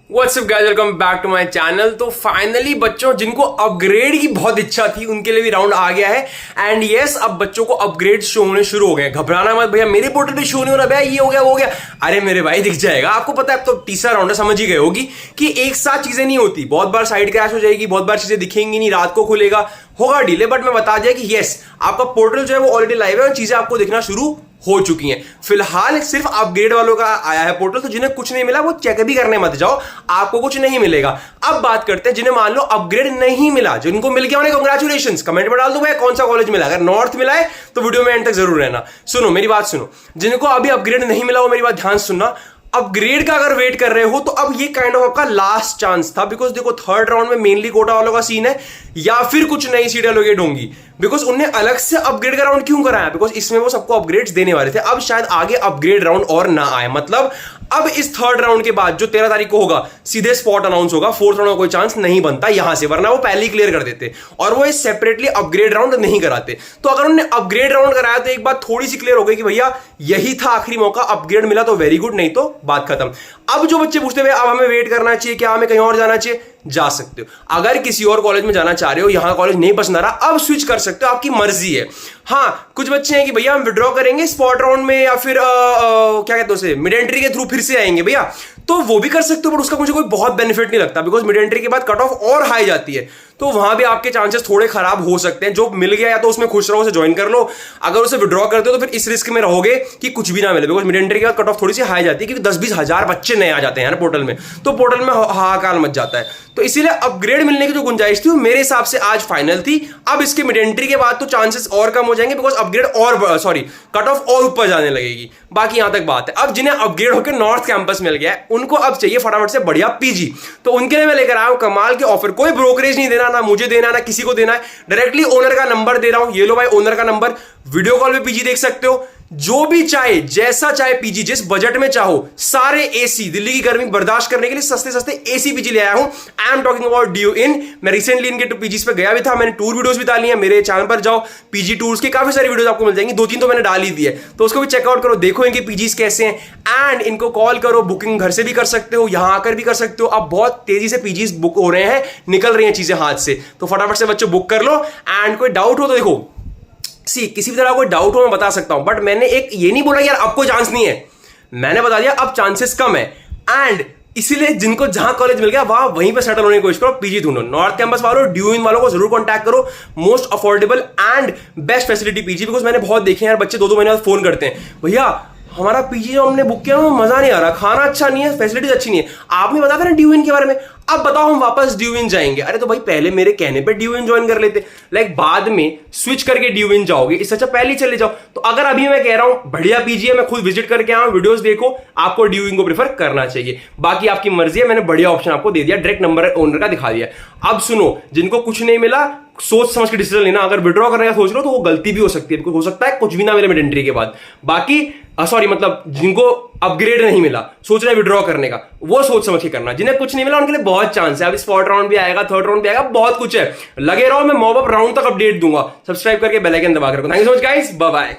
WhatsApp guys, welcome back to my channel. तो finally बच्चों जिनको अपग्रेड की बहुत इच्छा थी उनके लिए भी राउंड आ गया है। एंड यस, अब बच्चों को अपग्रेड शो होने शुरू हो गए। घबराना मत भैया, मेरे पोर्टल पे शो नहीं हो रहा भैया, ये हो गया वो हो गया। अरे मेरे भाई दिख जाएगा, आपको पता है। अब तो तीसरा राउंड है, समझ ही गए होगी कि एक साथ चीजें नहीं होती। बहुत बार साइड क्रैश हो जाएगी, बहुत बार चीजें दिखेंगी नहीं, रात को खुलेगा, होगा डिले। बट मैं बता दिया कि यस, आपका पोर्टल जो है वो ऑलरेडी लाइव है और चीजें आपको दिखना शुरू हो चुकी हैं। फिलहाल सिर्फ अपग्रेड वालों का आया है पोर्टल, तो जिन्हें कुछ नहीं मिला वो चेक भी करने मत जाओ, आपको कुछ नहीं मिलेगा। अब बात करते हैं जिन्हें मान लो अपग्रेड नहीं मिला, जिनको मिल गया उन्हें कांग्रेचुलेशंस। कमेंट में डाल दो भाई कौन सा कॉलेज मिला। अगर नॉर्थ मिला है तो वीडियो में एंड तक जरूर रहना। सुनो मेरी बात सुनो, जिनको अभी अपग्रेड नहीं मिला वो मेरी बात ध्यान सुनना। अपग्रेड का अगर वेट कर रहे हो तो अब ये काइंड ऑफ आपका लास्ट चांस था। बिकॉज देखो थर्ड राउंड में मेनली कोटा वालों का सीन है, या फिर कुछ नई सीट एलोकेट होंगी। बिकॉज उन्हें अलग से अपग्रेड का राउंड क्यों कराया? बिकॉज इसमें वो सबको अपग्रेड्स देने वाले थे। अब शायद आगे अपग्रेड राउंड और ना आए। मतलब अब इस थर्ड राउंड के बाद जो 13 तारीख को होगा सीधे स्पॉट अनाउंस होगा। फोर्थ राउंड का कोई चांस नहीं बनता यहां से, वरना वो पहले ही क्लियर कर देते और वो इस सेपरेटली अपग्रेड राउंड नहीं कराते। तो अगर उन्होंने अपग्रेड राउंड कराया तो एक बात थोड़ी सी क्लियर हो गई कि भैया यही था आखिरी मौका। अपग्रेड मिला तो वेरी गुड, नहीं तो बात खत्म। अब जो बच्चे पूछते हुए अब हमें वेट करना चाहिए, क्या हमें कहीं और जाना चाहिए, जा सकते हो। अगर किसी और कॉलेज में जाना चाह रहे हो, यहां कॉलेज नहीं पसंद आ रहा, अब स्विच कर सकते हो, आपकी मर्जी है। हाँ, कुछ बच्चे हैं कि भैया हम विड्रॉ करेंगे स्पॉट राउंड में या फिर क्या कहते हैं उसे, मिड एंट्री के थ्रू फिर से आएंगे भैया, तो वो भी कर सकते हो। बट उसका मुझे कोई बहुत बेनिफिट नहीं लगता। बिकॉज मिड एंट्री के बाद कट ऑफ और हाई जाती है, तो वहां भी आपके चांसेस थोड़े खराब हो सकते हैं। जो मिल गया या तो उसमें खुश रहो, उसे ज्वाइन कर लो। अगर उसे विड्रॉ करते हो तो फिर इस रिस्क में रहोगे कि कुछ भी ना मिले। बिकॉज मिड एंट्री के बाद कट ऑफ थोड़ी सी हाई जाती है, क्योंकि 10-20 हजार बच्चे नए आ जाते हैं यार पोर्टल में, तो पोर्टल में हाहाकार मच जाता है। तो इसीलिए अपग्रेड मिलने की जो गुंजाइश थी वो मेरे हिसाब से आज फाइनल थी। अब इसके मिड एंट्री के बाद तो चांसेस और कम हो जाएंगे, बिकॉज अपग्रेड और कट ऑफ और ऊपर जाने लगेगी। बाकी यहां तक बात है। अब जिन्हें अपग्रेड होकर नॉर्थ कैंपस मिल गया है उनको अब चाहिए फटाफट से बढ़िया पीजी। तो उनके लिए मैं लेकर आया हूं कमाल के ऑफर। कोई ब्रोकरेज नहीं देना, ना मुझे देना ना किसी को देना है, डायरेक्टली ओनर का नंबर दे रहा हूं। ये लो भाई ओनर का नंबर, वीडियो कॉल पे पीजी देख सकते हो। जो भी चाहे, जैसा चाहे पीजी, जिस बजट में चाहो, सारे एसी, दिल्ली की गर्मी बर्दाश्त करने के लिए सस्ते सस्ते एसी पीजी ले आया हूं। I am talking about DU in. मैं रिसेंटली इनके पीजीज पे गया भी था, मैंने टूर वीडियोस भी डाली है। मेरे चैनल पर जाओ, पीजी टूर्स के काफी सारी वीडियोस आपको मिल जाएंगी। 2-3 तो मैंने डाल ही दी है, तो उसको भी चेकआउट करो, देखो इनके पीजीज कैसे हैं। एंड इनको कॉल करो, बुकिंग घर से भी कर सकते हो, यहां आकर भी कर सकते हो। अब बहुत तेजी से पीजीज बुक हो रहे हैं, निकल रही हैं चीजें हाथ से, तो फटाफट से बच्चों बुक कर लो। एंड कोई डाउट हो तो देखो, किसी भी तरह कोई डाउट हो मैं बता सकता हूं, बट मैंने एक ये नहीं बोला यार अब कोई चांस नहीं है। मैंने बता दिया अब चांसेस कम है। एंड इसीलिए जिनको जहां कॉलेज मिल गया वहां वहीं पे सेटल होने की कोशिश करो। पीजी ढूंढो। नॉर्थ कैंपस वालों, ड्यू इन वालों को जरूर कांटेक्ट करो। Most affordable and best facility PG. Because मैंने बहुत देखे हैं यार, बच्चे 2-2 महीने बाद फोन करते हैं, भैया हमारा पीजी जो हमने बुक किया मजा नहीं आ रहा, खाना अच्छा नहीं है, फैसिलिटीज अच्छी नहीं है। आपने बताया था ना ड्यू इन के बारे में, अब बताओ हम वापस ड्यू इन जाएंगे। अरे तो भाई पहले मेरे कहने पे ड्यू इन ज्वाइन कर लेते, लाइक बाद में स्विच करके ड्यू इन जाओगे, इससे अच्छा पहले ही चले जाओ। तो अगर अभी मैं कह रहा हूं बढ़िया पीजी है, मैं खुद विजिट करके आया हूं, वीडियोस देखो, आपको ड्यू इन को प्रेफर करना चाहिए। बाकी आपकी मर्जी है, मैंने बढ़िया ऑप्शन आपको दे दिया, डायरेक्ट नंबर ओनर का दिखा दिया। अब सुनो, जिनको कुछ नहीं मिला सोच समझ के डिसीजन लेना। अगर विड्रॉ करने का सोच लो तो वो गलती भी हो सकती है, हो सकता है कुछ भी ना मिले मिड एंट्री के बाद। बाकी मतलब जिनको अपग्रेड नहीं मिला, सोच रहे हैं विड्रॉ करने का, वो सोच समझ के करना। जिन्हें कुछ नहीं मिला उनके लिए बहुत चांस है। अब स्पॉट राउंड भी आएगा, थर्ड राउंड भी आएगा, बहुत कुछ है। लगे रहो, मैं मॉब अप राउंड तक अपडेट दूंगा। सब्सक्राइब करके बेल आइकन दबा कर रखो। Thank you so much guys, bye bye.